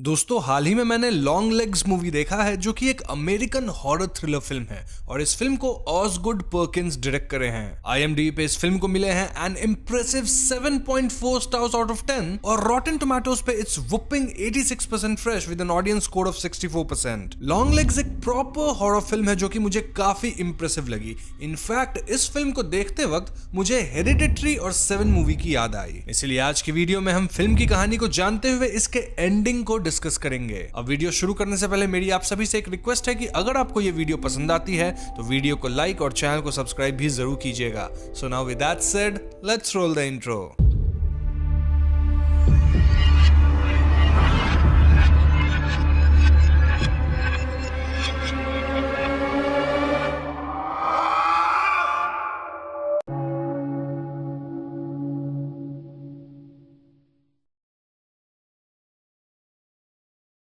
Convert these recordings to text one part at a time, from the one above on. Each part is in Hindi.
दोस्तों हाल ही में मैंने लॉन्ग लेग्स मूवी देखा है जो कि एक अमेरिकन हॉरर थ्रिलर फिल्म है और इस फिल्म को ऑसगुड पर्किंस डायरेक्ट करे हैं। IMDb पे इस फिल्म को मिले हैं N impressive 7.4 stars out of 10 और रॉटन टोमेटोज पे it's whopping 86% fresh with an audience score of 64%। Long legs एक प्रॉपर हॉरर फिल्म है जो कि मुझे काफी इंप्रेसिव लगी। इनफैक्ट इस फिल्म को देखते वक्त मुझे हेरिडिटरी और 7 मूवी की याद आई। इसलिए आज की वीडियो में हम फिल्म की कहानी को जानते हुए इसके एंडिंग को डिस्कस करेंगे। अब वीडियो शुरू करने से पहले मेरी आप सभी से एक रिक्वेस्ट है कि अगर आपको ये वीडियो पसंद आती है तो वीडियो को लाइक और चैनल को सब्सक्राइब भी जरूर कीजिएगा। So now with that said, let's roll the intro.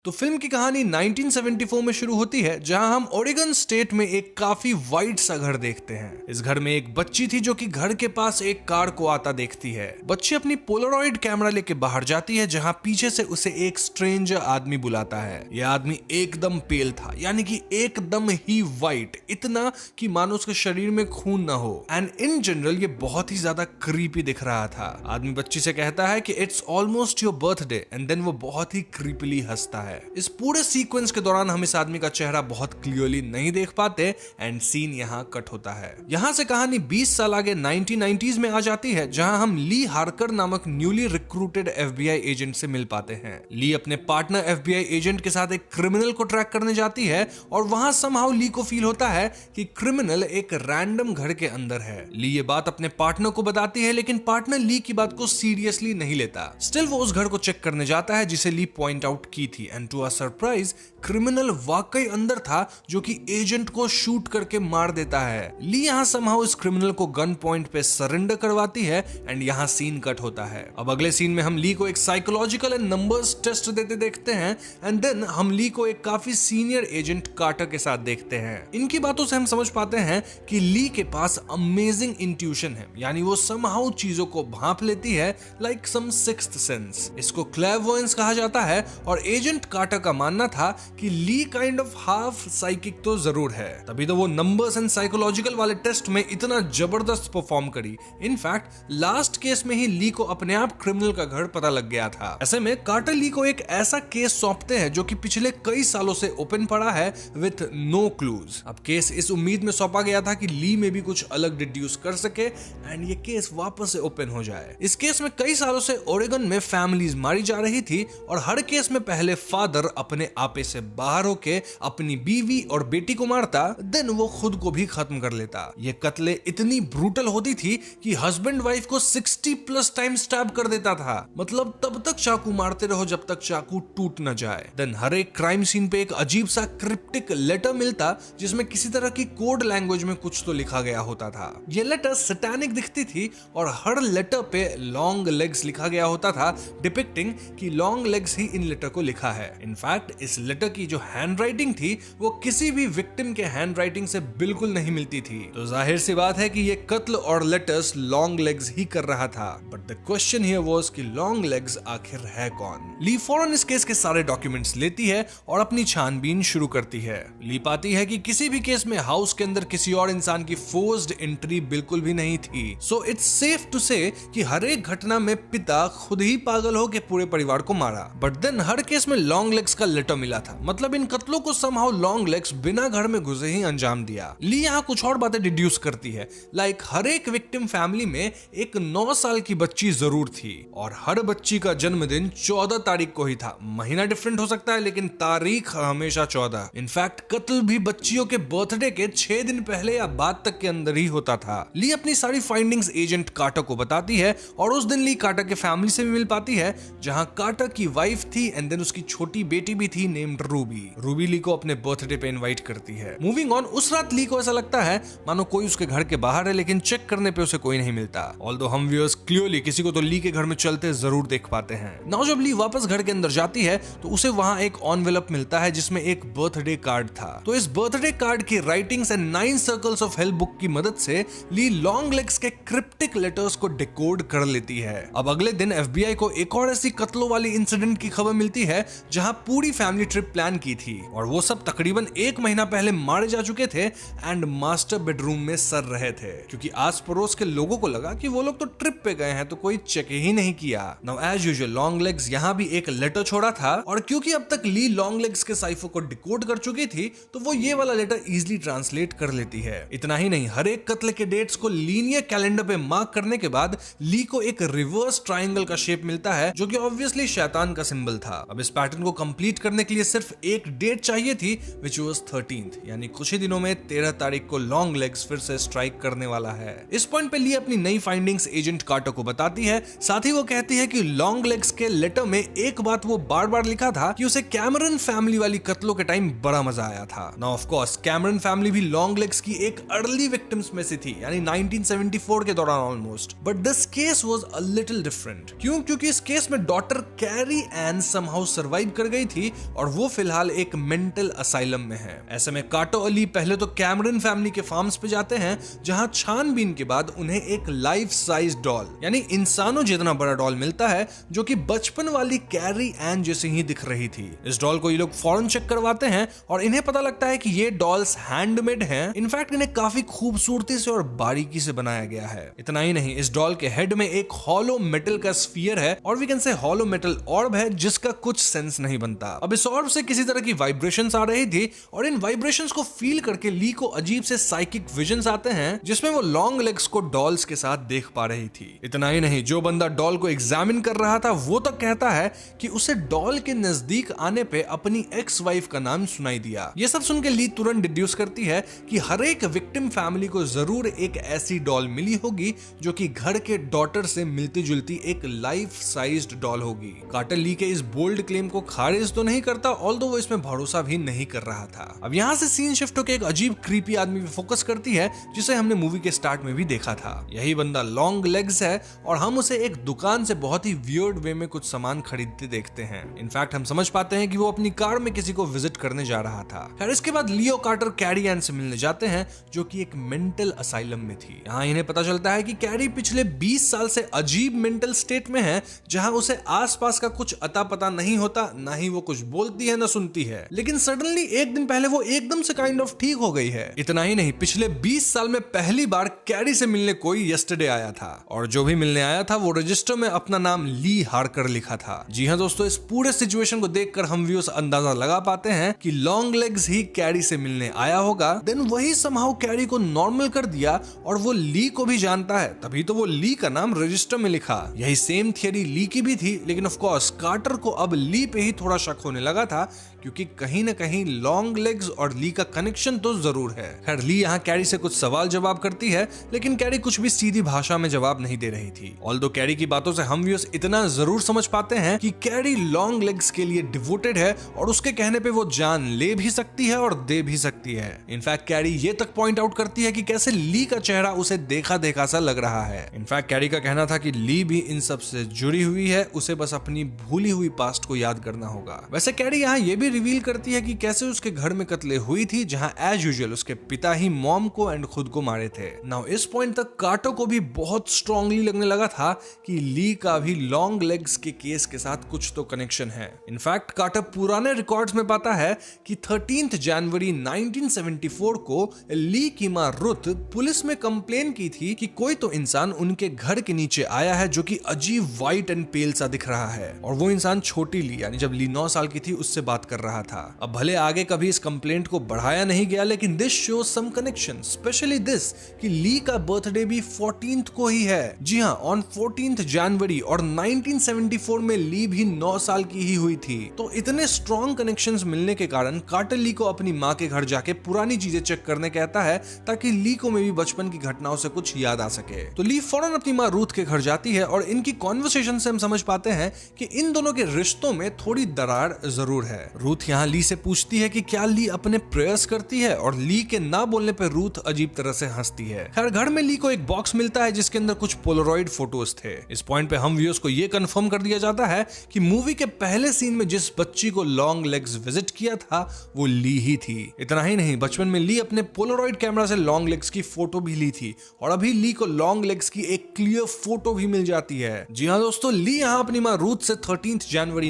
तो फिल्म की कहानी 1974 में शुरू होती है जहां हम ओरेगन स्टेट में एक काफी वाइड सा घर देखते हैं। इस घर में एक बच्ची थी जो कि घर के पास एक कार को आता देखती है। बच्ची अपनी पोलरॉइड कैमरा लेके बाहर जाती है जहां पीछे से उसे एक स्ट्रेंजर आदमी बुलाता है। यह आदमी एकदम पेल था, यानी कि एकदम ही वाइट, इतना कि मानो उसके शरीर में खून ना हो। एंड इन जनरल ये बहुत ही ज्यादा क्रीपी दिख रहा था। आदमी बच्ची से कहता है कि it's almost your birthday and then वो बहुत ही क्रीपीली हंसता है। इस पूरे सीक्वेंस के दौरान हम इस आदमी का चेहरा बहुत क्लियरली नहीं देख पाते एंड सीन यहाँ कट होता है। यहाँ से कहानी 20 साल आगे 1990s में आ जाती है जहां हम ली हार्कर नामक न्यूली रिक्रूटेड FBI एजेंट से मिल पाते हैं। ली अपने पार्टनर FBI एजेंट के साथ एक क्रिमिनल को ट्रैक करने जाती है और वहां समहाउ ली को फील होता है कि क्रिमिनल एक रैंडम घर के अंदर है। ली ये बात अपने पार्टनर को बताती है लेकिन पार्टनर ली की बात को सीरियसली नहीं लेता। स्टिल वो उस घर को चेक करने जाता है जिसे ली पॉइंट आउट की थी and to a surprise criminal वाकई अंदर था जो कि एजेंट को शूट करके मार देता है। ली यहां समहाउ इस क्रिमिनल को गन पॉइंट पे सरेंडर करवाती है एंड यहां सीन कट होता है। अब अगले सीन में हम ली को एक साइकोलॉजिकल एंड नंबर्स टेस्ट देते देखते हैं एंड देन हम ली को एक काफी सीनियर एजेंट कार्टर के साथ देखते हैं। इनकी बातों से हम समझ पाते हैं कि ली के पास अमेजिंग इंट्यूशन है, यानी वो समहाउ चीजों को भांप लेती है लाइक सम सिक्स्थ सेंस। इसको क्लैरवॉयंस कहा जाता है और एजेंट कार्टर का मानना था कि ली काइंड ऑफ हाफ साइकिक तो जरूर है, तभी तो वो नंबर्स एंड साइकोलॉजिकल वाले टेस्ट में इतना जबरदस्त परफॉर्म करी। इनफैक्ट लास्ट केस में ही ली को अपने आप क्रिमिनल का घर पता लग गया था। ऐसे में कार्टर ली को एक ऐसा केस सौंपते हैं जो कि पिछले कई सालों से ओपन पड़ा है विथ नो क्लूज। अब केस इस उम्मीद में सौंपा गया था कि ली में भी कुछ अलग डिड्यूस कर सके एंड ये केस वापस से ओपन हो जाए। इस केस में कई सालों से ओरेगन में फैमिलीज मारी जा रही थी और हर केस में पहले फादर अपने आपे से बाहर होके अपनी बीवी और बेटी को मारता, देन वो खुद को भी खत्म कर लेता। ये कत्ले इतनी ब्रूटल होती थी कि हस्बैंड वाइफ को 60+ टाइम स्टैब कर देता था। मतलब तब तक चाकू मारते रहो जब तक चाकू टूट न जाए। देन हर एक क्राइम सीन पे एक अजीब सा क्रिप्टिक लेटर मिलता जिसमें किसी तरह की कोड लैंग्वेज में कुछ तो लिखा गया होता था। ये लेटर सैटानिक दिखती थी और हर लेटर पे लॉन्ग लेग्स लिखा गया होता था, डिपिक्टिंग कि लॉन्ग लेग्स ही इन लेटर को लिखा है। इनफैक्ट इस लेटर की जो हैंडराइटिंग थी वो किसी भी विक्टिम के हैंडराइटिंग से बिल्कुल नहीं मिलती थी। तो जाहिर सी बात है कि ये कत्ल और लेटर्स लॉन्ग लेग्स ही कर रहा था। But the question here was कि लॉन्ग लेग्स आखिर है कौन। ली फौरन इस केस के सारे डॉक्यूमेंट्स लेती है और अपनी छानबीन शुरू करती है। ली पाती है कि किसी भी केस में हाउस के अंदर किसी और इंसान की फोर्स्ड एंट्री बिल्कुल भी नहीं थी। सो इट्स सेफ टू से कि हर एक घटना में पिता खुद ही पागल हो के पूरे परिवार को मारा। बट देन हर केस में लॉन्ग लेग्स का लेटर मिला था, मतलब इन कत्लों को समहाउ लॉन्ग लेग्स बिना घर में घुसे ही अंजाम दिया। ली यहाँ कुछ और बातें डिड्यूस करती है, लाइक हर एक विक्टिम फैमिली में एक 9 साल की बच्ची जरूर थी और हर बच्ची का जन्मदिन 14 तारीख को ही था। महीना डिफरेंट हो सकता है लेकिन तारीख हमेशा 14। इनफैक्ट कत्ल भी बच्चियों के बर्थडे के 6 दिन पहले या बाद तक के अंदर ही होता था। ली अपनी सारी फाइंडिंग्स एजेंट कार्टर को बताती है और उस दिन ली कार्टर के फैमिली से भी मिल पाती है जहां कार्टर की वाइफ थी एंड देन उसकी छोटी बेटी भी थी नेम्ड रूबी ली को अपने बर्थडे पे इनवाइट करती है। मूविंग ऑन, उस रात ली को ऐसा लगता है मानो कोई उसके घर के बाहर है लेकिन चेक करने पे उसे कोई नहीं मिलता। ऑल्दो हम व्यूअर्स क्लियरली किसी को तो ली के घर में चलते जरूर देख पाते हैं। नाउ जब ली वापस घर के अंदर जाती है तो उसे वहां एक एनवेलप मिलता है जिसमें एक बर्थडे कार्ड था। तो इस बर्थडे कार्ड की writings and 9 circles of hell book की मदद से ली लॉन्ग लेग्स के क्रिप्टिक लेटर्स को डिकोड कर लेती है। अब अगले दिन FBI को एक और ऐसी कत्लों वाली इंसिडेंट की खबर मिलती है जहां पूरी फैमिली ट्रिप प्लान की थी और वो सब तकरीबन 1 महीना पहले मारे जा चुके थे एंड मास्टर बेडरूम में सर रहे थे, क्योंकि आस पड़ोस के लोगों को लगा कि वो लोग तो ट्रिप पे गए हैं तो कोई चेक ही नहीं किया। Now as usual Long Legs यहाँ भी एक लेटर छोड़ा था, और क्योंकि अब तक ली लॉन्ग लेग्स के साइफर को डिकोड कर चुकी थी तो वो ये वाला लेटर इजीली ट्रांसलेट कर लेती है। इतना ही नहीं, हर एक कत्ल के डेट्स को लीनियर कैलेंडर पे मार्क करने के बाद ली को एक रिवर्स ट्रायंगल का शेप मिलता है, जो कि ऑब्वियसली शैतान का सिंबल था। अब इस पैटर्न को कंप्लीट करने के लिए सिर्फ एक डेट चाहिए थी, विच वाज 13th, यानी कुछ ही दिनों में 13 तारीख को लॉन्ग लेग्स फिर से स्ट्राइक करने वाला है। इस पॉइंट पे ली अपनी नई फाइंडिंग्स एजेंट कार्टर को बताती है, साथ ही वो कहती है कि लॉन्ग लेग्स के लेटर में एक बात वो बार बार लिखा था कि उसे कैमरन फैमिली वाली कत्लों के टाइम बड़ा मजा आया था। Now of course Cameron family भी लॉन्ग लेग्स की एक अर्ली विक्टिम्स में से थी, यानी 1974 के दौरान almost, but this case was a little different. क्यों? क्योंकि इस केस में daughter carry N somehow survive कर गई थी और वो फिलहाल एक मेंटल असाइलम में है। ऐसे में काटो अली पहले तो कैमरन फैमिली के फार्म्स पे जाते हैं, जहां छानबीन के बाद उन्हें एक लाइफ साइज डॉल, यानी इंसानों जितना बड़ा डॉल मिलता है, जो कि बचपन वाली कैरी एन जैसे ही दिख रही थी। इस डॉल को ये लोग फौरन चेक करवाते हैं और इन्हें पता लगता है कि ये डॉल्स हैंडमेड हैं। इनफैक्ट इन्हें काफी खूबसूरती से और बारीकी से बनाया गया है। इतना ही नहीं, इस डॉल के हेड में एक हॉलो मेटल का स्फीयर है, और we can say hollow metal orb है, जिसका कुछ सेंस नहीं बनता। अब इस ऑर्ब से किसी तरह की वाइब्रेशंस आ रही थी, और इन वाइब्रेशंस को फील करके ली को अजीब से साइकिक विजन्स आते हैं, जिसमें वो लॉन्ग लेग्स को डॉल्स के साथ देख पा रही थी। इतना ही नहीं, जो बंदा डॉल को एग्जामिन कर रहा था वो तो कहता है कि उसे डॉल के नजदीक आने पे अपनी एक्स वाइफ का नाम सुनाई दिया। ये सब सुन के ली तुरंत डिड्यूस करती है कि हर एक विक्टिम फैमिली को जरूर एक ऐसी डॉल मिली होगी जो कि घर के डॉटर से मिलती जुलती एक लाइफ साइज्ड डॉल होगी। कार्टर ली के इस बोल्ड क्लेम को खारिज तो नहीं करता, ऑल्दो वो इसमें भरोसा भी नहीं कर रहा था। अब यहाँ से सीन शिफ्ट होकर एक अजीब क्रीपी आदमी पे फोकस करती है, जिसे हमने मूवी के स्टार्ट में भी देखा था। यही बंदा लॉन्ग लेग्स है, और हम उसे एक दुकान से बहुत ही वियर्ड वे में कुछ सामान खरीदते देखते हैं। इनफैक्ट हम समझ पाते हैं कि वो अपनी कार में किसी को विजिट करने जा रहा था। खैर इसके बाद लियो कार्टर कैरी एन से मिलने जाते हैं, जो कि एक मेंटल असाइलम में थी। यहाँ इन्हें पता चलता है कि कैरी पिछले 20 साल से अजीब मेंटल स्टेट में है, जहां उसे आसपास का कुछ अता पता नहीं होता, ना ही वो कुछ बोलती है ना सुनती है। लेकिन सडनली एक दिन पहले वो एकदम से काइंड ऑफ ठीक हो गई है। इतना ही नहीं, पिछले 20 साल में पहली बार कैरी से मिलने कोई यस्टरडे आया था, और जो भी मिलने आया था वो रजिस्टर में अपना नाम ली हार्कर लिखा था। जी हाँ दोस्तों, इस पूरे सिचुएशन को देखकर हम व्यूअर्स अंदाजा लगा पाते हैं कि लॉन्ग लेग्स ही कैरी से मिलने आया होगा, देन वही समहाउ कैरी को नॉर्मल कर दिया, और वो ली को भी जानता है, तभी तो वो ली का नाम रजिस्टर में लिखा। यही सेम थियरी ली की भी थी, लेकिन ऑफ कोर्स कार्टर को अब ली पे ही थोड़ा शक होने लगा था, क्योंकि कहीं ना कहीं लॉन्ग लेग्स और ली का कनेक्शन तो जरूर है। खैर ली यहाँ कैरी से कुछ सवाल जवाब करती है, लेकिन कैरी कुछ भी सीधी भाषा में जवाब नहीं दे रही थी। ऑल्दो कैरी की बातों से हम व्यूअर्स इतना जरूर समझ पाते हैं कि कैरी लॉन्ग लेग्स के लिए डिवोटेड है, और उसके कहने पे वो जान ले भी सकती है और दे भी सकती है। इनफैक्ट कैरी ये तक पॉइंट आउट करती है कि कैसे ली का चेहरा उसे देखा देखा सा लग रहा है। इनफैक्ट कैरी का कहना था कि ली भी इन सब से जुड़ी हुई है, उसे बस अपनी भूली हुई पास्ट को याद करना होगा। वैसे कैरी यहाँ ये भी रिवील करती है कि कैसे उसके घर में कत्ले हुई थी, जहां एज यूजुअल उसके पिता ही मॉम को एंड खुद को मारे थे। नाउ इस पॉइंट तक कार्टर को भी बहुत स्ट्रांगली लगने लगा था कि ली का भी लॉन्ग लेग्स के केस के साथ कुछ तो कनेक्शन है। इनफैक्ट कार्टर पुराने रिकॉर्ड्स में पाता है कि 13 जनवरी 1974 को ली की मां रुथ पुलिस में कंप्लेन की थी कि कोई तो इंसान उनके घर के नीचे आया है, जो कि अजीब व्हाइट एंड पेल सा दिख रहा है, और वो इंसान छोटी ली, यानी जब ली 9 साल की थी, उससे बात कर रहा था। अब भले आगे कभी इस कंप्लेंट को बढ़ाया नहीं गया, लेकिन this shows some connection, specially this कि ली का बर्थडे भी 14th को ही है। जी हाँ, ऑन 14th जनवरी, और 1974 में ली भी 9 साल की ही हुई थी। तो इतने स्ट्रॉन्ग कनेक्शंस मिलने के कारण कार्टर ली को अपनी माँ के घर जाके पुरानी चीजें चेक करने कहता है, ताकि ली को में भी बचपन की घटनाओं से कुछ याद आ सके। तो ली फौरन अपनी माँ रूथ के घर जाती है, और इनकी कॉन्वर्सेशन से हम समझ पाते हैं कि इन दोनों के रिश्तों में थोड़ी दरार जरूर है। रूथ यहाँ ली से पूछती है कि क्या ली अपने प्रेयर्स करती है, और ली के ना बोलने पर रूथ अजीब तरह से हंसती है। खैर घर में ली को एक बॉक्स मिलता है जिसके अंदर कुछ पोलरॉइड फोटोज थे। इस पॉइंट पे हम व्यूअर्स को ये कंफर्म कर दिया जाता है कि मूवी के पहले सीन में जिस बच्ची को लॉन्ग लेग्स विजिट किया था वो ली ही थी। इतना ही नहीं, बचपन में ली अपने पोलरॉइड कैमरा से लॉन्ग लेग्स की फोटो भी ली थी, और अभी ली को लॉन्ग लेग्स की एक क्लियर फोटो भी मिल जाती है। जी हाँ दोस्तों, ली यहाँ अपनी माँ रूथ से 13 जनवरी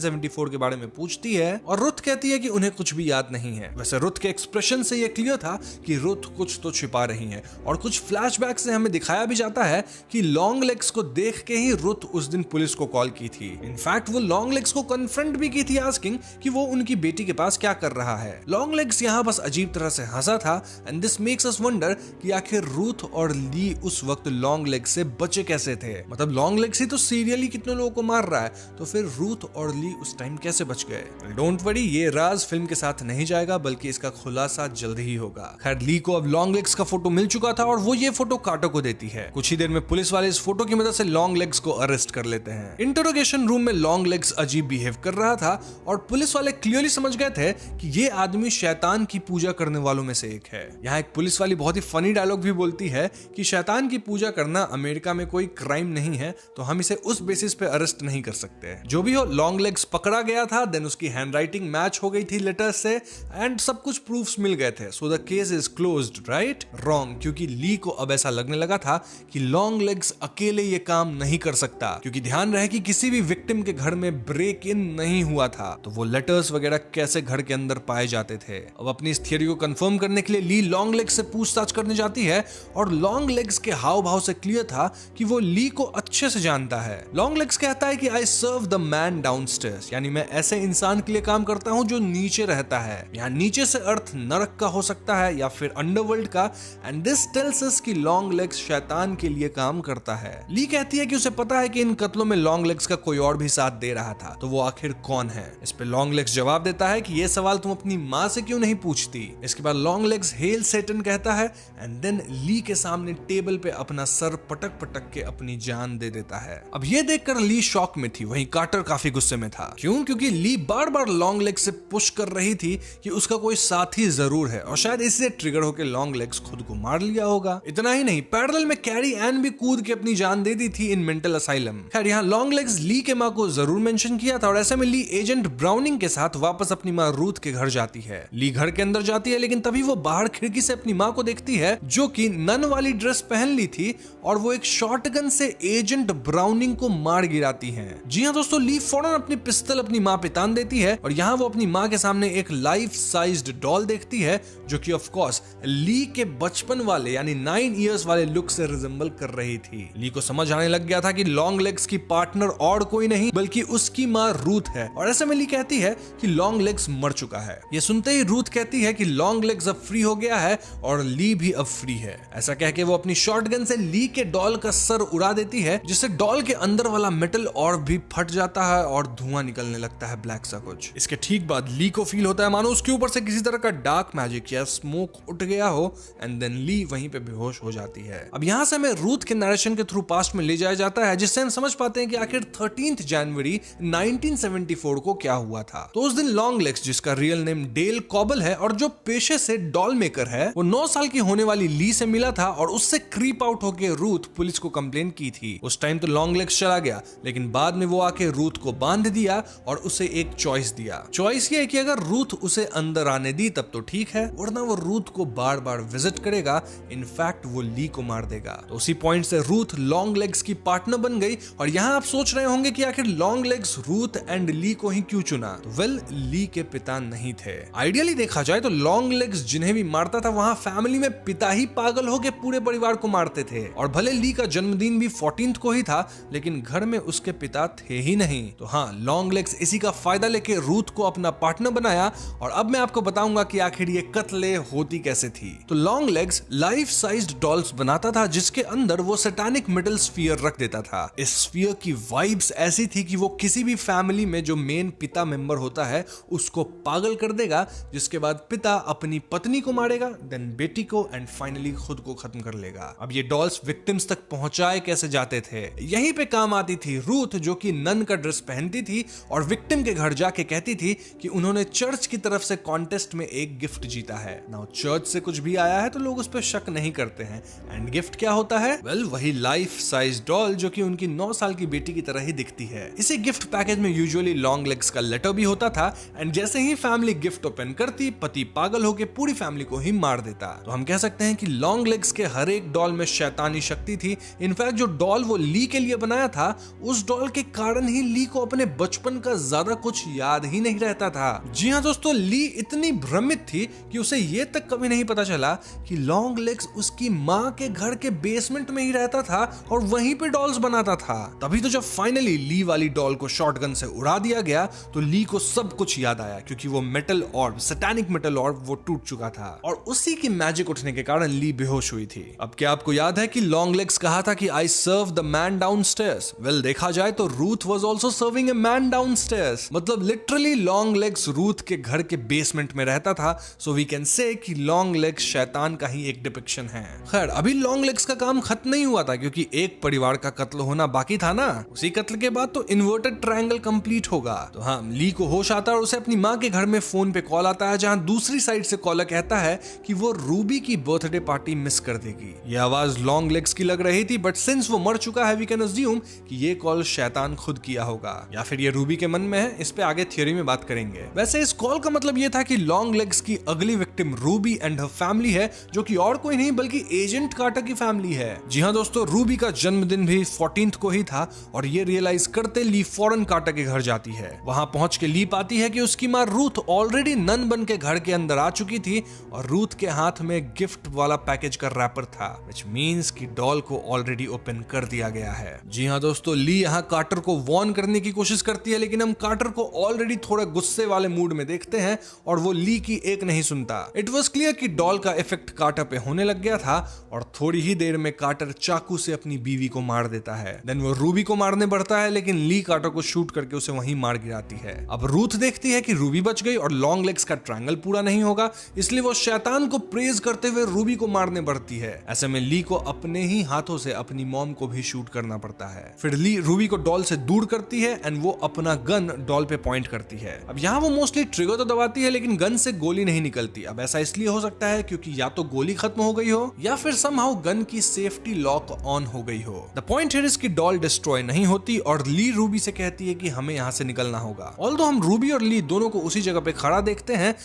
1974 के बारे में पूछती है और रुथ कहती है कि उन्हें कुछ भी याद नहीं है। वैसे रुथ के एक्सप्रेशन से यह क्लियर था कि रुथ कुछ तो छिपा रही है और कुछ फ्लैशबैक से हमें दिखाया भी जाता है कि लॉन्ग लेग्स को देख के ही रुथ उस दिन पुलिस को कॉल की थी। इनफैक्ट वो लॉन्ग लेग्स को कन्फ्रंट भी की थी आस्किंग कि वो उनकी बेटी के पास क्या कर रहा है। लॉन्ग लेग्स यहाँ बस अजीब तरह से हंसा था and this makes us wonder कि आखिर रूथ और ली उस वक्त लॉन्ग लेग्स से बचे कैसे थे। मतलब लॉन्ग लेग्स ही तो सीरियली कितने लोगों को मार रहा है, तो फिर रूथ और ली उस टाइम कैसे बच गए। डोंट वरी, ये राज फिल्म के साथ नहीं जाएगा बल्कि इसका खुलासा जल्द ही होगा। खैर ली को अब लॉन्ग लेग्स का फोटो मिल चुका था और वो ये फोटो कार्टर को देती है। कुछ ही देर में पुलिस वाले इस फोटो की मदद से लॉन्ग लेग्स को अरेस्ट कर लेते हैं। इंटरोगेशन रूम में लॉन्ग लेग्स अजीब बिहेव कर रहा था और पुलिस वाले क्लियरली समझ गए थे कि ये आदमी शैतान की पूजा करने वालों में से एक है। यहाँ एक पुलिस वाली बहुत ही फनी डायलॉग भी बोलती है कि शैतान की पूजा करना अमेरिका में कोई क्राइम नहीं है, तो हम इसे उस बेसिस पे अरेस्ट नहीं कर सकते। जो भी हो, लॉन्ग लेग्स पकड़ा गया था, देन उसकी हैंडराइटिंग मैच हो गई थी लेटर्स से एंड सब कुछ प्रूफ्स मिल गए थे। So the case is closed, right? Wrong, क्योंकि ली को अब ऐसा लगने लगा था कि लॉन्ग लेग्स अकेले ये काम नहीं कर सकता, क्योंकि ध्यान रहे कि किसी भी विक्टिम के घर में ब्रेक इन नहीं हुआ था, तो वो लेटर्स वगैरह कैसे घर के अंदर पाए जाते थे। अब अपनी इस थियरी को कंफर्म करने के लिए ली लॉन्ग लेग्स से पूछताछ करने जाती है और लॉन्ग लेग्स के हाव भाव से क्लियर था कि वो ली को अच्छे से जानता है। लॉन्ग लेग्स कहता है कि I serve the man downstairs, यानी मैं ऐसे इंसान के लिए काम करता हूं जो नीचे रहता है। यहाँ नीचे से अर्थ नरक का हो सकता है या फिर अंडरवर्ल्ड का, एंड दिस टेल्स अस कि लॉन्ग लेग्स शैतान के लिए काम करता है। ली कहती है कि उसे पता है कि इन कत्लों में लॉन्ग लेग्स का कोई और भी साथ दे रहा था, तो वो आखिर कौन है? इस पे लॉन्ग लेग्स जवाब देता है कि ये सवाल तुम अपनी माँ से क्यों नहीं पूछती। इसके बाद लॉन्ग लेग्स हेल सेटन कहता है एंड देन ली के सामने टेबल पे अपना सर पटक पटक के अपनी जान दे देता है। अब ये देखकर ली शॉक में थी, वहीं कार्टर काफी गुस्से में था। क्यों? क्योंकि ली बार बार लॉन्ग लेग्स से पुश कर रही थी कि उसका कोई साथी जरूर है और शायद इससे ट्रिगर होकर लॉन्ग लेग्स खुद को मार लिया होगा। इतना ही नहीं, पैरेलल में कैरी एन भी कूद के अपनी जान दे दी थी इन मेंटल असाइलम। खैर यहाँ लॉन्ग लेग्स ली के माँ को जरूर मेंशन किया था और ऐसे में ली एजेंट ब्राउनिंग के साथ वापस अपनी माँ रूथ के घर जाती है। ली घर के अंदर जाती है लेकिन तभी वो बाहर खिड़की से अपनी माँ को देखती है जो कि नन वाली ड्रेस पहन ली थी और वो एक शॉटगन से एजेंट ब्राउनिंग को मार गिराती हैं। जी हाँ दोस्तों, ली फौरन अपनी पिस्तल अपनी माँ पे तान देती है और यहाँ वो अपनी माँ के सामने एक लाइफ साइज्ड डॉल देखती है जो कि ऑफ कोर्स ली के बचपन वाले यानी 9 इयर्स वाले लुक से रिजेंबल कर रही थी। ली को समझ आने लग गया था कि लॉन्ग लेग्स की पार्टनर और कोई नहीं बल्कि उसकी माँ रूथ है और ऐसे में ली कहती है कि लॉन्ग लेग्स मर चुका है। ये सुनते ही रूथ कहती है कि लॉन्ग लेग्स अब फ्री हो गया है और ली भी अब फ्री है। ऐसा कह के वो अपनी शॉटगन से ली के डॉल का सर उड़ा देती है जिससे डॉल के अंदर वाला मेटल और भी फट जाता है और धुआं निकलने लगता है ब्लैक सा कुछ। इसके ठीक बाद ली को फील होता है मानो उसके ऊपर से किसी तरह का डार्क मैजिक या स्मोक उठ गया हो एंड देन ली वहीं पे बेहोश हो जाती है। अब यहाँ से हमें रूथ के नरेशन के थ्रू पास्ट में ले जाया जाता है जिससे हम समझ पाते हैं कि आखिर 13 जनवरी 1974 को क्या हुआ था। तो उस दिन लॉन्ग लेग्स, जिसका रियल नेम डेल कॉबल है और जो पेशे से डॉल मेकर है, वो 9 साल की होने वाली ली से मिला था और उससे क्रीप आउट होकर रूथ पुलिस को कंप्लेन की थी। उस टाइम तो लॉन्ग लेग्स चला गया लेकिन बाद में वो आके रूथ को बांध दिया और उसे एक चॉइस दिया। चॉइस ये है कि अगर रूथ उसे अंदर आने दी तब तो ठीक है, वरना वो रूथ को बार बार विजिट करेगा, इनफैक्ट वो ली को मार देगा। तो उसी पॉइंट से रूथ लॉन्ग लेग्स की पार्टनर बन गई और यहाँ आप सोच रहे होंगे कि आखिर लॉन्ग लेग्स रूथ एंड ली को ही क्यों चुना। तो वेल, ली के पिता नहीं थे। आइडियली देखा जाए तो लॉन्ग लेग्स जिन्हें भी मारता था वहां फैमिली में पिता ही पागल होकर पूरे परिवार को मारते थे और भले ली का जन्मदिन भी 14th को ही था लेकिन घर में उसके पिता थे ही नहीं। तो हाँ, लॉन्ग लेग्स इसी का फायदा लेके रूथ को अपना पार्टनर बनाया और अब मैं आपको बताऊंगा कि आखिर ये कत्ले होती कैसे थी। तो long legs life sized dolls बनाता था जिसके अंदर वो सैटानिक मेटल स्फीयर रख देता था। इस स्फीयर की वाइब्स ऐसी थी कि वो किसी भी फैमिली में जो मेन पिता मेंबर होता है उसको पागल कर देगा, जिसके बाद पिता अपनी पत्नी को मारेगा, देन बेटी को एंड फाइनली खुद को खत्म कर लेगा। अब ये डॉल्स विक्टिम्स तक पहुंचाए कैसे जाते थे? यहीं पे काम आती थी रूथ जो कि नन का ड्रेस पहनती थी और विक्टिम के घर जाके कहती थी कि उन्होंने चर्च की तरफ से कॉन्टेस्ट में एक गिफ्ट जीता है। नाउ चर्च से कुछ भी आया है तो लोग उस पर शक नहीं करते हैं। एंड गिफ्ट क्या होता है? वेल, वही लाइफ साइज डॉल जो कि उनकी 9 साल की बेटी की तरह ही दिखती है। इसी गिफ्ट पैकेज में यूजुअली लॉन्ग लेग्स का लेटर भी होता था एंड जैसे ही फैमिली गिफ्ट ओपन करती पति पागल होकर पूरी फैमिली को ही मार देता। तो हम कह सकते हैं कि लॉन्ग लेग्स के हर एक डॉल में शैतानी शक्ति थी। इनफैक्ट जो डॉल वो ली के लिए बनाया था उस डॉल के कारण ही ली को अपने बचपन बचपन का ज्यादा कुछ याद ही नहीं रहता था। जी हाँ दोस्तों, ली इतनी भ्रमित थी कि उसे ये तक कभी नहीं पता चला कि लॉन्ग लेग्स उसकी माँ के घर के बेसमेंट में ही रहता था और वहीं पे डॉल्स बनाता था। तभी तो जब फाइनली ली वाली डॉल को शॉटगन से उड़ा दिया गया तो ली को सब कुछ याद आया, क्योंकि वो मेटल ऑर्ब, सैटेनिक मेटल ऑर्ब, वो टूट चुका था और उसी की मैजिक उठने के कारण ली बेहोश हुई थी। अब क्या आपको याद है कि लॉन्ग लेग्स कहा था कि I serve the man downstairs? Well, देखा जाए तो Ruth was also serving a man downstairs. मतलब लिटरली लॉन्ग लेग्स रूथ के घर के बेसमेंट में रहता था। सो वी कैन से कि लॉन्ग लेग्स शैतान का ही एक डिपिक्शन है। खैर, अभी लॉन्ग लेग्स का काम खत्म नहीं हुआ था, क्योंकि एक परिवार का कत्ल होना बाकी था ना। उसी कत्ल के बाद तो इन्वर्टेड ट्रायंगल कंप्लीट होगा। तो हाँ, ली को होश आता है और उसे अपनी माँ के घर में फोन पे कॉल आता है, जहां दूसरी साइड से कॉलर कहता है कि वो रूबी की बर्थडे पार्टी मिस कर देगी। ये आवाज लॉन्ग लेग्स की लग रही थी, बट सिंस वो मर चुका है वी कैन अज्यूम कि ये कॉल शैतान खुद किया होगा या फिर ये रूबी के मन में है। इस पे आगे थ्योरी में बात करेंगे। वैसे इस कॉल का मतलब ये था कि लॉन्ग लेग्स की अगली victim Ruby and her family है, जो कि और कोई नहीं बल्कि एजेंट कार्टर की फैमिली है। जी हाँ दोस्तों, रूबी का जन्मदिन भी 14th को ही था और ये रियलाइज करते ली फौरन कार्टर के घर जाती है। वहां पहुंच के ली पाती है कि उसकी माँ रूथ ऑलरेडी नन बन के घर के अंदर आ चुकी थी और रूथ के हाथ में गिफ्ट वाला पैकेज का रैपर था, which means कि डॉल को ऑलरेडी ओपन कर दिया गया है। जी हाँ दोस्तों, ली यहाँ कार्टर को वॉर्न करने की कोशिश करती है, लेकिन हम कार्टर को ऑलरेडी थोड़ा गुस्से वाले मूड में देखते हैं और वो ली की एक नहीं सुनता। इट वॉज क्लियर कि डॉल का इफेक्ट कार्टर पे होने लग गया था और थोड़ी ही देर में कार्टर चाकू से अपनी बीवी को मार देता है। देन वो रूबी को मारने बढ़ता है, लेकिन ली कार्टर को शूट करके उसे वहीं मार गिराती है। अब रूथ देखती है कि रूबी बच गई और लॉन्ग लेग्स का ट्रायंगल पूरा नहीं होगा, इसलिए वो शैतान को प्रेज करते हुए रूबी को मारने बढ़ती है। ऐसे में ली को अपने ही हाथों से अपनी मॉम को भी शूट करना पड़ता है। फिर ली रूबी को डॉल से दूर करती है एंड वो अपना गन डॉल पे पॉइंट करती है। अब यहाँ वो मोस्टली ट्रिगर तो दबाती है, लेकिन गन से गोली नहीं निकलती। अब ऐसा इसलिए हो सकता है क्योंकि या तो गोली खत्म हो गई हो या फिर समहाउ गन की सेफ्टी लॉक ऑन हो गई हो। द पॉइंट हियर इज कि डॉल डिस्ट्रॉय नहीं होती और ली रूबी से कहती है कि हमें यहाँ से निकलना होगा। ऑल्दो हम रूबी और ली दोनों को उसी जगह पे खड़ा देखते हैं,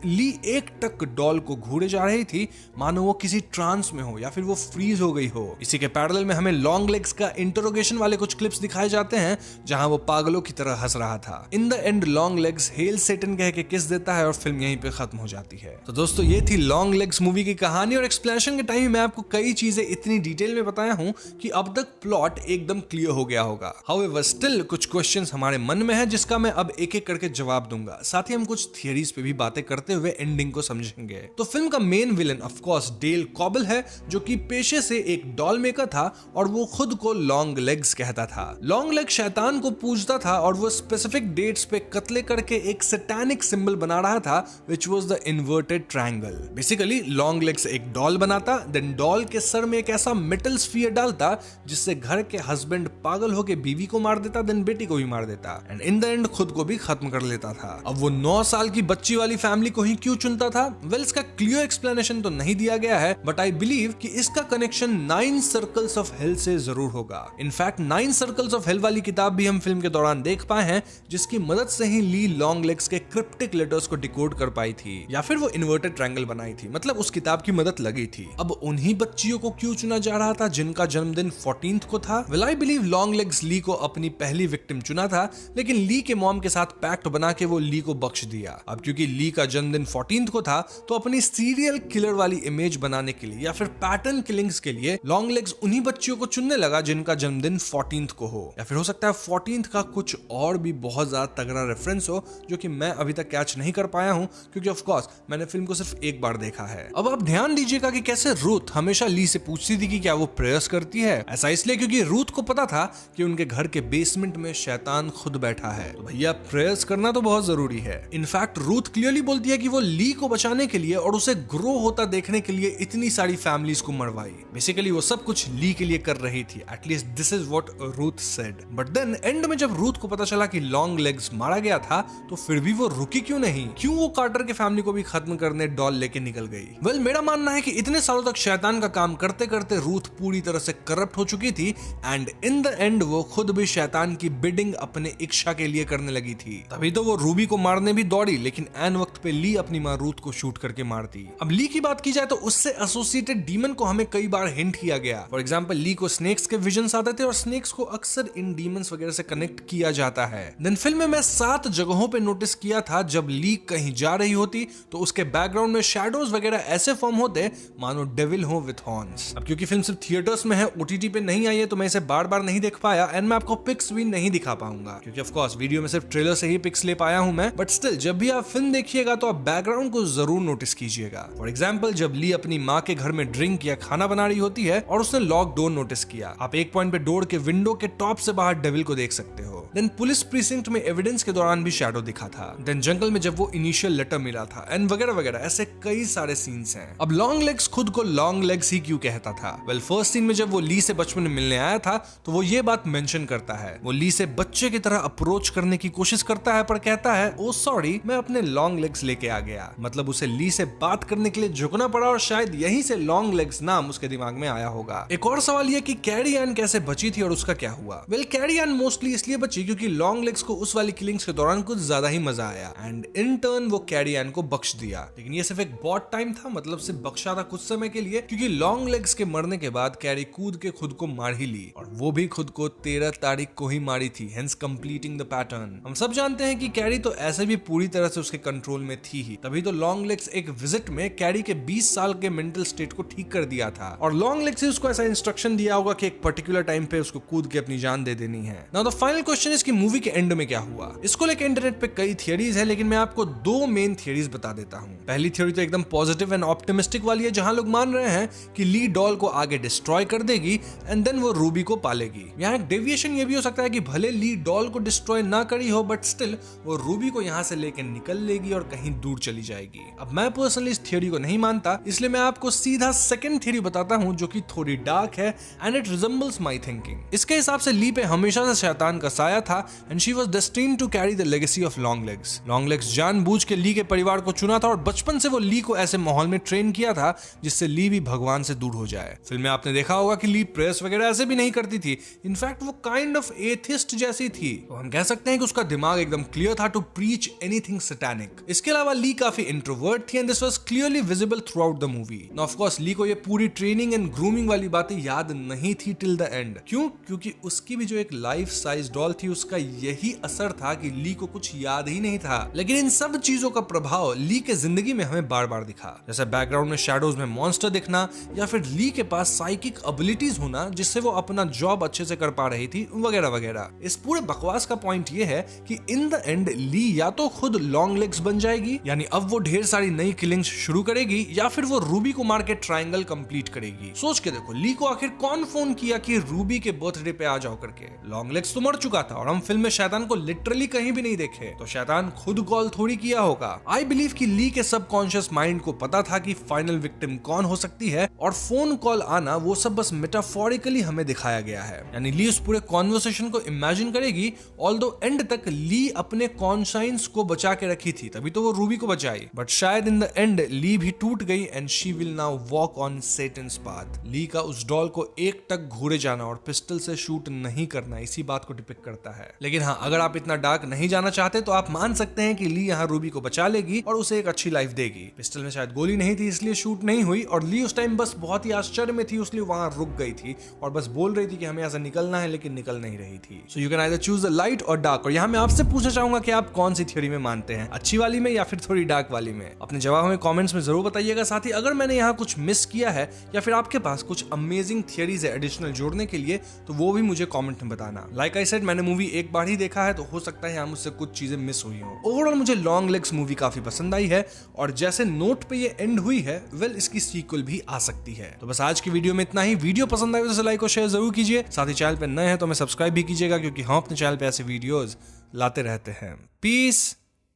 ली एक टक डॉल को घूरे जा रही थी, मानो वो किसी ट्रांस में हो या फिर वो फ्रीज हो गई हो। इसी के पैरेलल में हमें लॉन्ग लेग्स का इंटरोगेशन वाले कुछ क्लिप्स दिखाए जाते हैं, जहां वो पागलों की तरह हंस रहा था। In the end long legs hail Satan कह के किस देता है और फिल्म यहीं पे खत्म हो जाती है। तो दोस्तों, ये थी लॉन्ग लेग्स मूवी की कहानी और एक्सप्लेनेशन के टाइम मैं आपको कई चीजें इतनी डिटेल में बताया हूं कि अब तक प्लॉट एकदम क्लियर हो गया होगा। हाउएवर स्टिल कुछ क्वेश्चंस हमारे मन में है, जिसका मैं अब एक एक करके जवाब दूंगा। साथ ही हम कुछ थियरीज पे भी बातें करते हुए एंडिंग को समझेंगे। तो फिल्म का main villain of course Dale Cobble है, जो कि पेशे से एक डॉल मेकर था और वो खुद को लॉन्ग लेग्स कहता था। लॉन्ग लेग शैतान को पूजता था और वो स्पेसिफिक डेट्स पे कत्ले करके एक सैटेनिक सिंबल बना रहा था, which was the inverted triangle। Basically long legs एक डॉल बनाता, देन डॉल के सर में एक ऐसा मेटल स्फीयर डालता जिससे घर के हस्बैंड पागल होके बीवी को मार देता, देन बेटी को भी मार देता एंड इन द एंड खुद को भी खत्म कर लेता था। अब वो 9 साल की बच्ची वाली फैमिली को ही क्यों चुनता था? वेल, इसका क्लियर एक्सप्लेनेशन तो नहीं दिया गया है, बट आई बिलीव कि इसका कनेक्शन 9 सर्कल्स ऑफ हेल से जरूर होगा। इनफैक्ट 9 सर्कल्स ऑफ हेल वाली किताब भी हम फिल्म के दौरान देख पाए हैं, जिसकी मदद से ही ली लॉन्ग लेग्स के क्रिप्टिक लेटर्स को डिकोड कर पाई थी या फिर वो इन्वर्टेड ट्रायंगल बनाई थी। मतलब उस किताब की मदद लगी थी। अब उन्हीं बच्चियों को क्यों चुना जा रहा था जिनका जन्मदिन 14th को था? Well, I believe long legs Lee को अपनी पहली विक्टिम चुना था, लेकिन ली के मॉम के साथ पैक्ट बना के वो ली को बख्श दिया। अब क्योंकि ली का जन्मदिन 14th को था, तो अपनी सीरियल किलर वाली इमेज बनाने के लिए या फिर पैटर्न किलिंग्स के लिए लॉन्ग लेग्स उन्हीं बच्चियों को चुनने लगा जिनका जन्मदिन 14th को हो, या फिर हो सकता है 14th का कुछ और भी बहुत ज्यादा तगड़ा रेफरेंस हो, जो कि मैं अभी तक कैच नहीं कर पाया हूं, क्योंकि ऑफ कोर्स मैंने फिल्म को सिर्फ एक बार देखा है। अब आप ध्यान दीजिएगा कि कैसे रूथ हमेशा ली से पूछती थी कि क्या वो प्रेयर्स करती है। ऐसा इसलिए क्योंकि रूथ को पता था कि उनके घर के बेसमेंट में शैतान खुद बैठा है, तो भैया प्रेयर्स करना तो बहुत जरूरी है। इनफैक्ट रूथ क्लियरली बोलती है कि वो ली को बचाने के लिए और उसे ग्रो होता देखने के लिए इतनी सारी फैमिलीज को मरवाई। बेसिकली वो सब कुछ ली के लिए कर रही थी, at least this is what Ruth said. But then end में जब रूथ को पता चला कि लॉन्ग लेग्स मारा गया था, तो फिर भी वो रुकी क्यों नहीं? क्यों वो कार्टर के फैमिली को भी खत्म करने डॉल लेके निकल गई? वेल, मेरा मानना है कि इतने सालों तक शैतान का काम करते करते रूथ पूरी तरह से करप्ट हो चुकी थी एंड इन द एंड वो खुद भी शैतान की बिडिंग अपने इच्छा के लिए करने लगी थी। तभी तो वो रूबी को मारने भी दौड़ी, लेकिन एन वक्त पे ली अपनी मां रूथ को शूट करके मार दी। अब ली की बात की जाए तो उससे एसोसिएटेड डीमन को हमें कई बार हिंट किया गया। फॉर एग्जांपल ली को स्नेक्स के विजन्स आते थे और स्नेक्स को अक्सर इन डीमंस वगैरह से कनेक्ट किया जाता है। देन फिल्म में मैं 7 जगहों पे नोटिस किया था जब ली कहीं जा रही होती तो उसके बैकग्राउंड में शैडोज वगैरह ऐसे फॉर्म होते मानो डेविल हो विथ हॉर्न्स। अब क्योंकि फिल्म सिर्फ थिएटर्स में है, ओटीटी पे नहीं आई है, तो मैं इसे बार बार नहीं देख पाया एंड मैं आपको पिक्स भी नहीं दिखा पाऊंगा क्योंकि ऑफ कोर्स वीडियो में सिर्फ ट्रेलर से ही पिक्स ले पाया हूं मैं। बट स्टिल जब भी आप फिल्म देखिएगा तो आप बैकग्राउंड को जरूर नोटिस कीजिएगा। फॉर एग्जाम्पल जब ली अपनी माँ के घर में ड्रिंक या खाना बना रही होती है और उसने लॉक डोर नोटिस किया, आप एक पॉइंट पे डोर के विंडो के टॉप से बाहर डेविल को देख सकते हो। देन पुलिस प्रीसिंक्ट में एविडेंस के दौरान भी शैडो दिखा था। देन जंगल में जब वो इनिशियल लेटर मिला था एंड वगैरह वगैरह, ऐसे कई सारे सीन्स हैं। अब लॉन्ग लेग्स खुद को लॉन्ग लेग्स ही क्यों कहता था? वेल फर्स्ट सीन में जब वो ली से बचपन में मिलने आया था तो वो ये बात मेंशन करता है। वो ली से बच्चे की तरह अप्रोच करने की कोशिश करता है पर कहता है ओ सॉरी मैं अपने लॉन्ग लेग्स लेके आ गया। मतलब उसे ली से बात करने के लिए झुकना पड़ा और शायद यहीं से लॉन्ग लेग्स नाम उसके दिमाग में आया होगा। एक और सवाल ये कि कैरी एन कैसे बची थी और उसका क्या हुआ? वेल कैरी एन मोस्टली इसलिए बची क्योंकि लॉन्ग लेग्स को उस वाली किलिंग्स के दौरान कुछ ज्यादा ही मजा आया एंड इन टर्न वो कैरी एन को बख्श दिया। लेकिन ये सिर्फ एक बॉट टाइम था, मतलब सिर्फ बख्शा था कुछ समय के लिए, क्योंकि लॉन्ग लेग्स के मरने के बाद कैरी कूद के खुद को मार ही ली और वो भी खुद को 13 तारीख को ही मारी थी, हेंस कंप्लीटिंग द पैटर्न। हम सब जानते हैं कि कैरी तो ऐसे भी पूरी तरह से उसके कंट्रोल में थी ही, तभी तो लॉन्ग लेग्स एक विजिट में कैरी के 20 साल के मेंटल स्टेट को ठीक कर दिया था और लॉन्ग लेग्स से उसको ऐसा इंस्ट्रक्शन दिया होगा कि एक पर्टिकुलर टाइम पे उसको कूद के अपनी जान दे देनी है। Now the final question is कि मूवी के एंड में क्या हुआ? इसको लेकर इंटरनेट पे कई थियरीज है, लेकिन मैं आपको 2 मेन थियरीज बता देता हूँ। पहली थ्योरी तो एकदम पॉजिटिव एंड ऑप्टिमिस्टिक वाली है, जहां लोग मान रहे हैं कि ली डॉल को आगे डिस्ट्रॉय कर देगी एंड देन वो रूबी को पालेगी। यहाँ एक डेविएशन ये भी हो सकता है कि भले ली डॉल को डिस्ट्रॉय ना करी हो बट स्टिल वो रूबी को यहाँ से लेके निकल लेगी और कहीं दूर चली जाएगी। अब मैं पर्सनली इस थ्योरी को नहीं मानता, इसलिए मैं आपको सीधा सेकंड थ्योरी बताता हूँ जो कि थोड़ी डार्क है and it resembles my thinking. इसके हिसाब से ली पे हमेशा से शैतान का साया था and she was destined to carry the legacy of Long Legs. Long Legs जानबूझ के ली के परिवार को चुना था और बचपन से वो ली को ऐसे माहौल में ट्रेन किया था जिससे ली भी भगवान से दूर हो जाए। फिल्म में आपने देखा होगा कि ली प्रेयर्स वगैरह ऐसे भी नहीं करती थी, इनफैक्ट वो काइंड ऑफ एथिस्ट जैसी थी। तो हम कह सकते हैं कि उसका दिमाग एकदम क्लियर था टू प्रीच एनीथिंग सैटानिक। इसके अलावा ली काफी इंट्रोवर्ट थी and this was clearly visible throughout the movie. Now of course Lee को ये पूरी ट्रेनिंग एंड ग्रूमिंग वाली बातें याद नहीं थी टिल द एंड। क्यों? क्योंकि उसकी भी जो एक लाइफ साइज डॉल थी उसका यही असर था कि ली को कुछ याद ही नहीं था। लेकिन इन सब चीजों का प्रभाव ली के जिंदगी में हमें बार बार दिखा, जैसे बैकग्राउंड में शैडोज में मॉन्स्टर दिखना या फिर ली के पास साइकिक एबिलिटीज होना जिससे वो अपना जॉब अच्छे से कर पा रही थी वगैरह वगैरह। इस पूरे बकवास का पॉइंट ये है कि इन द एंड ली या तो खुद लॉन्ग लेग्स बन जाएगी, यानी अब वो ढेर सारी नई किलिंग्स शुरू करेगी, या फिर वो रूबी को मार के ट्रायंगल कंप्लीट करेगी। सोच के देखो, ली को आखिर कौन फोन किया कि रूबी के बर्थडे पे आ जाओ करके? लॉन्ग लेग्स तो मर चुका था और हम फिल्म में शैतान को लिटरली कहीं भी नहीं देखे, तो शैतान खुद कॉल थोड़ी किया होगा। आई बिलीव कि ली के सबकॉन्शियस माइंड को पता था कि फाइनल विक्टिम कौन हो सकती है और फोन कॉल आना वो सब बस मेटाफोरिकली हमें दिखाया गया है। यानी ली उस पूरे कॉन्वर्सेशन को इमेजिन करेगी, ऑल्दो एंड तक ली अपने कॉन्साइंस को बचा के रखी थी, तभी तो वो रूबी को बचाई। बट शायद इन द एंड ली भी टूट गई and she will now walk on Satan's path. Lee का उस डॉल को एक टक घूरे जाना और पिस्टल से शूट नहीं करना इसी बात को डिपिक्ट करता है। लेकिन हाँ, अगर आप इतना डार्क नहीं जाना चाहते तो आप मान सकते हैं कि ली यहाँ रूबी को बचा लेगी और उसे एक अच्छी लाइफ देगी। पिस्टल में शायद गोली नहीं थी इसलिए शूट नहीं हुई और ली उस टाइम बस बहुत ही आश्चर्य में थी, इसलिए वहां रुक गई थी और बस बोल रही थी कि हमें यहाँ से निकलना है, लेकिन निकल नहीं रही थी। So you can either choose the light और डार्क। और यहाँ मैं आपसे पूछना चाहूंगा कि आप कौन सी थ्योरी में मानते हैं, अच्छी वाली में या फिर थोड़ी डार्क वाली में? अपने जवाब हमें कमेंट्स में जरूर बताइएगा। साथ ही अगर मैंने यहाँ कुछ मिस किया है या फिर आपके पास कुछ अमेजिंग थियरीज है एडिशनल जोड़ने के लिए, तो वो भी मुझे कमेंट में बताना। लाइक आई सेड, मैंने मूवी एक बार ही देखा है तो हो सकता है यहाँ मुझसे कुछ चीजें मिस हुई हो। ओवरऑल मुझे लॉन्ग लेग्स मूवी काफी पसंद आई है और जैसे नोट पे ये एंड हुई है, वेल इसकी सीक्वल भी आ सकती है। तो बस आज की वीडियो में इतना ही। वीडियो पसंद आई तो लाइक और शेयर जरूर कीजिए। साथ ही चैनल पे नए हैं तो हमें सब्सक्राइब भी कीजिएगा, क्योंकि हम अपने चैनल पे ऐसे वीडियोस लाते रहते हैं। पीस।